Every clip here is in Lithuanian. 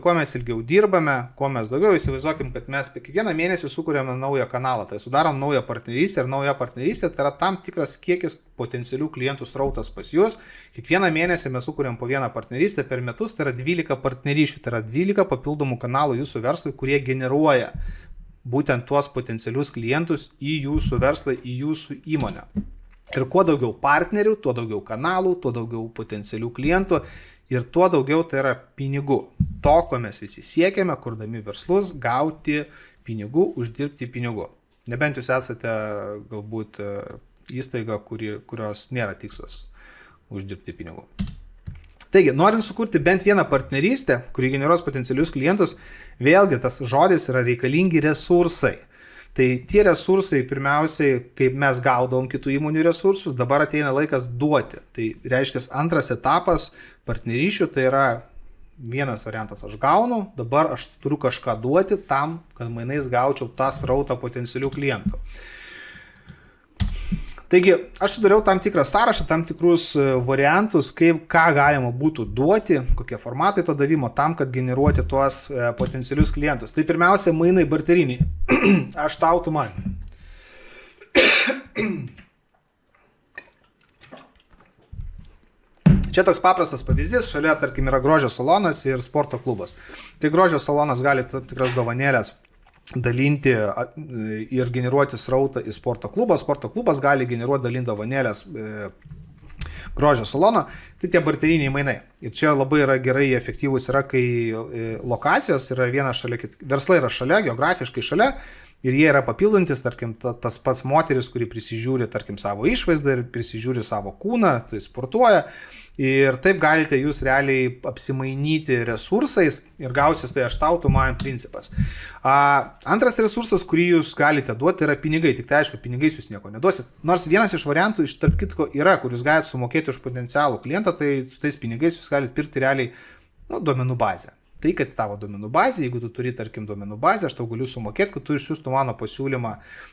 kuo mes ilgiau dirbame, kuo mes daugiau, įsivaizduokim, kad mes kiekvieną mėnesį sukūrėme naują kanalą, tai sudarom naują partnerystę ir nauja partnerystė tai yra tam tikras kiekis potencialių klientų srautas pas jūs. Kiekvieną mėnesį mes sukūrėm po vieną partnerystę per metus, tai yra 12 partnerysčių, tai yra 12 papildomų kanalų jūsų verslui, kurie generuoja būtent tuos potencialius klientus į jūsų verslą, į jūsų įmonę. Ir kuo daugiau partnerių, tuo daugiau kanalų, tuo daugiau potencialių klientų ir tuo daugiau tai yra pinigų. To, ko mes visi siekiame, kurdami verslus, gauti pinigų, uždirbti pinigų. Nebent jūs esate galbūt įstaiga, kurios nėra tikslas uždirbti pinigų. Taigi, norint sukurti bent vieną partnerystę, kuri generuos potencialius klientus, vėlgi tas žodis yra reikalingi resursai. Tai tie resursai, pirmiausiai, kaip mes gaudom kitų įmonių resursus, dabar ateina laikas duoti. Tai reiškia, antras etapas partnerysčių, tai yra vienas variantas, aš gaunu, dabar aš turiu kažką duoti tam, kad mainais gaučiau tą srautą potencialių klientų. Taigi, aš sudariau tam tikrą sąrašą, tam tikrus variantus, ką galima būtų duoti, kokie formatai to davimo tam, kad generuoti tuos potencialius klientus. Tai pirmiausia, mainai barteriniai. Aš tau, tu man. Čia toks paprastas pavyzdys, šalia, tarkim, yra grožio salonas ir sporto klubas. Tai grožio salonas gali tikras dovanėlės dalinti ir generuoti srautą į sporto klubą. Sporto klubas gali generuoti dalinti dovanėlės grožio salono. Tai tie barteriniai mainai. Ir čia labai yra gerai efektyvus yra, kai lokacijos yra viena šalia, verslai yra šalia, geografiškai šalia. Ir jie yra papildantis, tarkim, tas pats moteris, kuri prisižiūri, tarkim, savo išvaizdą ir prisižiūri savo kūną, tai sportuoja. Ir taip galite jūs realiai apsimainyti resursais ir gausis tai aš tau, tu man principas. Antras resursas, kurį jūs galite duoti, yra pinigai. Tik tai aišku, pinigais jūs nieko neduosit. Nors vienas iš variantų iš tarp kitko yra, kur jūs galite sumokėti už potencialų klientą, tai su tais pinigais jūs galite pirkti realiai duomenų bazę. Tai, kad tavo duomenų bazė, jeigu tu turi, tarkim, duomenų bazę, aš tau galiu sumokėti, kad tu išsiųstų mano pasiūlymą,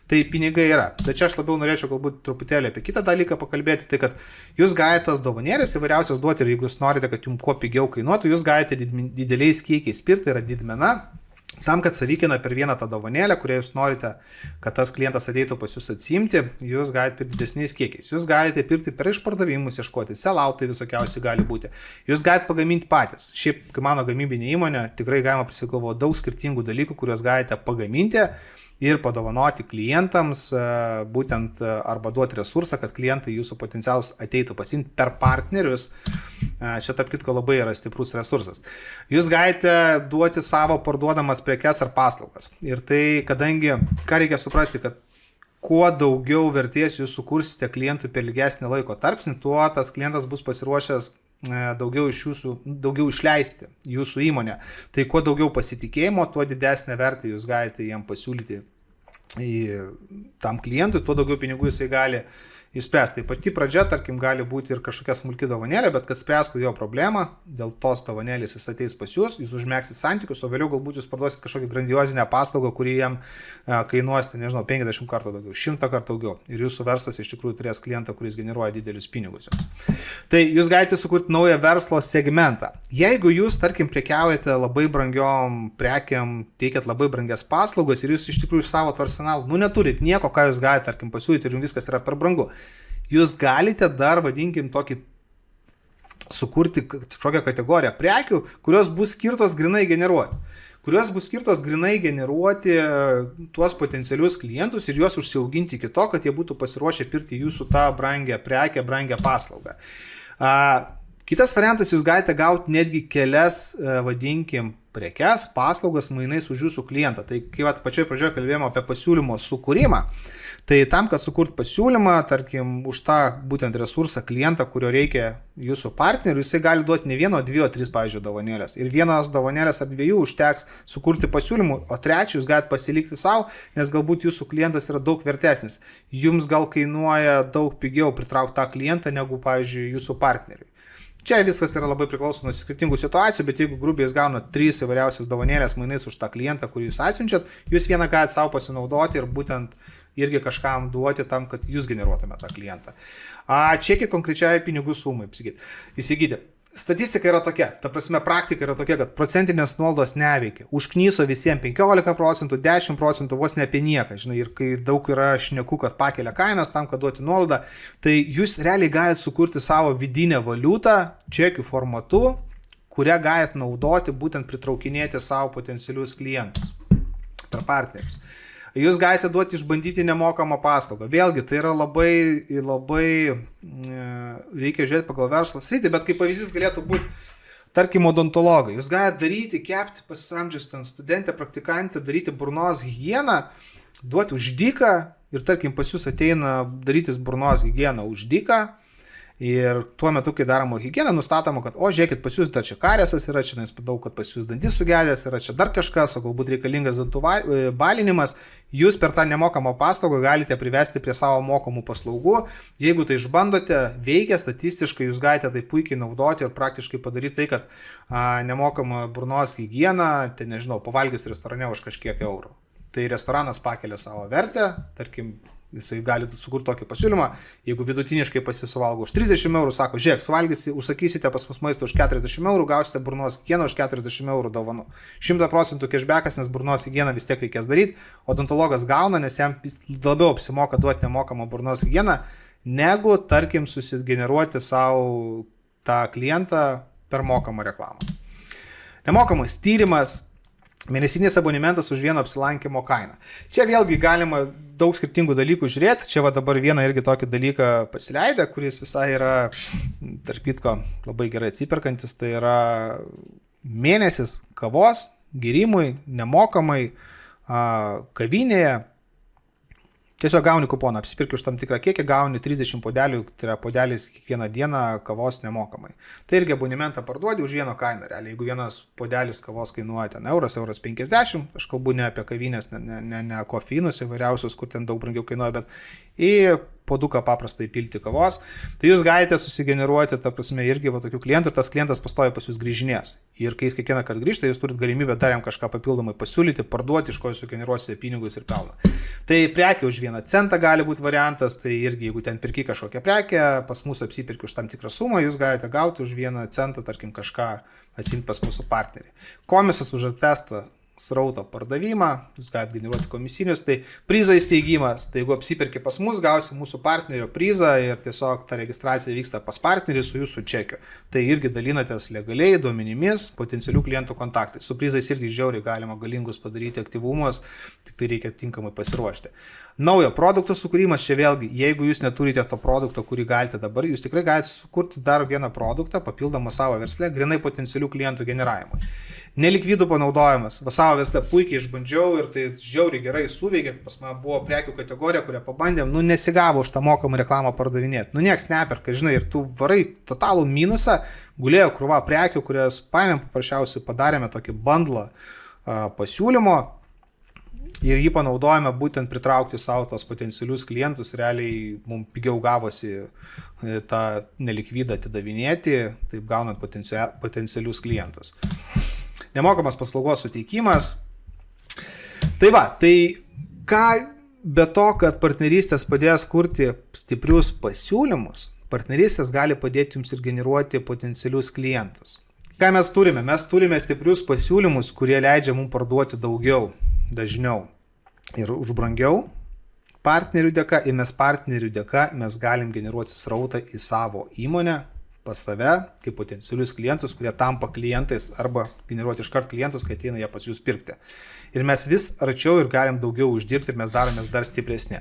tai pinigai yra. Tai čia aš labiau norėčiau galbūt truputėlį apie kitą dalyką pakalbėti, tai kad jūs galite tas dovanėlės įvairiausias duoti ir jeigu jūs norite, kad jums kuo pigiau kainuotų, jūs galite dideliais kiekiais pirkti, tai yra didmena. Tam, kad savikina per vieną tą dovanėlę, kurią jūs norite, kad tas klientas ateitų pas jūs atsiimti, jūs galite pirkti didesniais kiekiais. Jūs galite pirkti per išpardavimus, ieškoti, selautai visokiausiai gali būti. Jūs galite pagaminti patys. Šiaip, kai mano gamybinė įmonė, tikrai galima prisigalvoti daug skirtingų dalykų, kuriuos galite pagaminti ir padovanoti klientams, būtent arba duoti resursą, kad klientai jūsų potencialus ateitų pasimti per partnerius. Čia tarp kitko labai yra stiprus resursas. Jūs galite duoti savo parduodamas prekes ar paslaugas. Ir tai, kadangi, ką reikia suprasti, kad kuo daugiau vertės jūs sukursite klientui per ilgesnį laiko tarpsnį, tuo tas klientas bus pasiruošęs daugiau išleisti jūsų įmonę. Tai kuo daugiau pasitikėjimo, tuo didesnę vertę jūs galite jam pasiūlyti tam klientui, tuo daugiau pinigų jisai gali išspręsti. Tai pati pradžia, tarkim, gali būti ir kažkokia smulki dovanėlė, bet kad spręstų jo problemą, dėl tos dovanėlės jis ateis pas jūs užmėgsit santykius, o vėliau galbūt jūs parduosit kažkokią grandiozinę paslaugą, kuri jam kainuos, nežinau, 50 kartų daugiau, 100 kartų daugiau. Ir jūsų verslas iš tikrųjų turės klientą, kuris generuoja didelius pinigus jums. Tai jūs galite sukurti naują verslo segmentą. Jeigu jūs, tarkim, prekiaujate labai brangiom prekiam, teikiat labai brangias paslaugas ir jūs iš tikrųjų iš savo arsenalo, neturit nieko, ką jūs galite, tarkim, pasiūlyti ir jums viskas yra per brangu. Jūs galite dar, vadinkim, tokį sukurti kažkokią kategoriją prekių, kurios bus skirtos grinai generuoti. Tuos potencialius klientus ir juos užsiauginti iki to, kad jie būtų pasiruošę pirkti jūsų tą brangią prekę, brangią paslaugą. Kitas variantas, jūs galite gauti netgi kelias, vadinkim, prekes, paslaugas mainais už jūsų klientą. Tai kai pačioje pradžioje kalbėjome apie pasiūlymo sukūrimą, tai tam, kad sukurt pasiūlymą, tarkim, už tą būtent resursą klientą, kurio reikia jūsų partnerių, jisai gali duoti ne vieno, dviejų, tris, pavyzdžiui, dovanėlės. Ir vienos dovanėlės ar dviejų užteks sukurti pasiūlymų, o trečią jūs galite pasilikti savo, nes galbūt jūsų klientas yra daug vertesnis. Jums gal kainuoja daug pigiau pritraukti tą klientą negu, pavyzdžiui, jūsų partneriui. Čia viskas yra labai priklauso nuo skirtingų situacijų, bet jeigu grubiai jūs gaunat 3 įvairiausias dovanėlės mainais už tą klientą, kurį jūs atsiunčiat, jūs vieną galite savo pasinaudoti ir būtent irgi kažkam duoti tam, kad jūs generuotumėte tą klientą. Čekį konkrečiai pinigų sumai įsigyti. statistika yra tokia, ta prasme praktika yra tokia, kad procentinės nuolaidos neveikia. Užknyso visiems 15%, 10% vos ne apie nieką, žinai, ir kai daug yra šnekų, kad pakelia kainas tam, kad duoti nuolaidą, tai jūs realiai galite sukurti savo vidinę valiutą čekių formatu, kurią galite naudoti būtent pritraukinėti savo potencialius klientus per partnerius. Jūs galite duoti išbandyti nemokamą paslaugą. Vėlgi, tai yra labai reikia žiūrėti pagal verslo sritį, bet kaip pavyzdys galėtų būti, tarkim, odontologai. Jūs galite daryti, kepti pasisamdžius ten studentę, praktikantę, daryti burnos higieną, duoti už dyką ir, tarkim, pas jūs ateina darytis burnos higieną už dyką. Ir tuo metu, kai daroma higiena, nustatoma, kad, žiūrėkit, pas jūs dar čia kariesas yra, čia daug, kad pas jūs dantis sugedęs yra, čia dar kažkas, o galbūt reikalingas dantų balinimas, jūs per tą nemokamą paslaugą galite privesti prie savo mokamų paslaugų. Jeigu tai išbandote, veikia statistiškai, jūs galite tai puikiai naudoti ir praktiškai padaryti tai, kad nemokama burnos higiena, tai nežinau, pavalgys restorane už kažkiek eurų. Tai restoranas pakelia savo vertę, tarkim, jisai gali sukurti tokį pasiūlymą, jeigu vidutiniškai pasisuvalgo už 30 eurų, sako, žiūrėk, užsakysite pas mus maistą už 40 eurų, gausite burnos higieną už 40 eurų dovanų. 100% cashbackas, nes burnos higieną vis tiek reikės daryti, odontologas gauna, nes jam labiau apsimoka duoti nemokamą burnos higieną, negu, tarkim, susigeneruoti savo tą klientą per mokamą reklamą. Nemokamas tyrimas, mėnesinis abonementas už vieną apsilankimo kainą. Čia vėlgi galima daug skirtingų dalykų žiūrėti. Čia va dabar vieną irgi tokį dalyką pasileidę, kuris visai yra, tarp kitko, labai gerai atsiperkantis. Tai yra mėnesis kavos gėrimui nemokamai kavinėje. Tiesiog gauni kuponą, apsipirki už tam tikrą kiekį, gauni 30 podelių, tai yra podelis kiekvieną dieną kavos nemokamai. Tai irgi abonementą parduodi už vieną kainą. Realiai, jeigu vienas podelis kavos kainuoja ten euras 50, aš kalbu ne apie kavinės, ne kofeinus įvairiausius, kur ten daug brangiau kainuoja, bet į puoduką paprastai pilti kavos, tai jūs galite susigeneruoti, ta prasme, irgi va tokių klientų ir tas klientas pastoja pas jūs grįžinės. Ir kai jis kiekvieną kartą grįžta, jūs turit galimybę dar jam kažką papildomai pasiūlyti, parduoti, iš ko jūs sugeneruosite pinigus ir pelną. Tai prekė už 1 centą gali būti variantas, tai irgi jeigu ten pirki kažkokią prekę, pas mus apsipirki už tam tikrą sumą, jūs galite gauti už 1 centą, tarkim, kažką atsimti pas mūsų partnerį. Komisas už atvestą srauto pardavimą, jūs galite generuoti komisinius, tai prizo įsteigimas, tai jeigu apsipirki pas mus, gausi mūsų partnerio prizą ir tiesiog ta registracija vyksta pas partnerį su jūsų čekiu. Tai irgi dalinatės legaliai duomenimis, potencialių klientų kontaktais. Su prizais irgi žiauriai galima galingus padaryti aktyvumus, tik tai reikia tinkamai pasiruošti. Naujo produkto sukūrimas, čia vėlgi, jeigu jūs neturite to produkto, kurį galite dabar, jūs tikrai galite sukurti dar vieną produktą, papildomą savo versle, grinai potencialių klientų generavimui. Nelikvidų panaudojimas. Savo verslą puikiai išbandžiau ir tai žiauriai gerai suveikė. Pas man buvo prekių kategorija, kurią pabandėm, nesigavo už tą mokamą reklamą pardavinėti. Nieks neperka, žinai, ir tu varai totalų minusą, gulėjo krūva prekių, kurias paėmėm, paprasčiausiai padarėme tokį bundlą pasiūlymo ir jį panaudojame būtent pritraukti savo tos potencialius klientus. Realiai mums pigiau gavosi tą nelikvidą atidavinėti, taip gaunant potencialius klientus. Nemokamas paslaugos suteikimas. Tai va, tai ką be to, kad partnerystės padės kurti stiprius pasiūlymus, partnerystės gali padėti jums ir generuoti potencialius klientus. Ką mes turime? Mes turime stiprius pasiūlymus, kurie leidžia mums parduoti daugiau, dažniau ir už brangiau. Partnerių dėka ir mes partnerių dėka mes galim generuoti srautą į savo įmonę, pas save, kaip potencialius klientus, kurie tampa klientais arba generuoti iškart klientus, kai ateina jie pas jūs pirkti. Ir mes vis arčiau ir galim daugiau uždirbti ir mes daromės dar stipresni.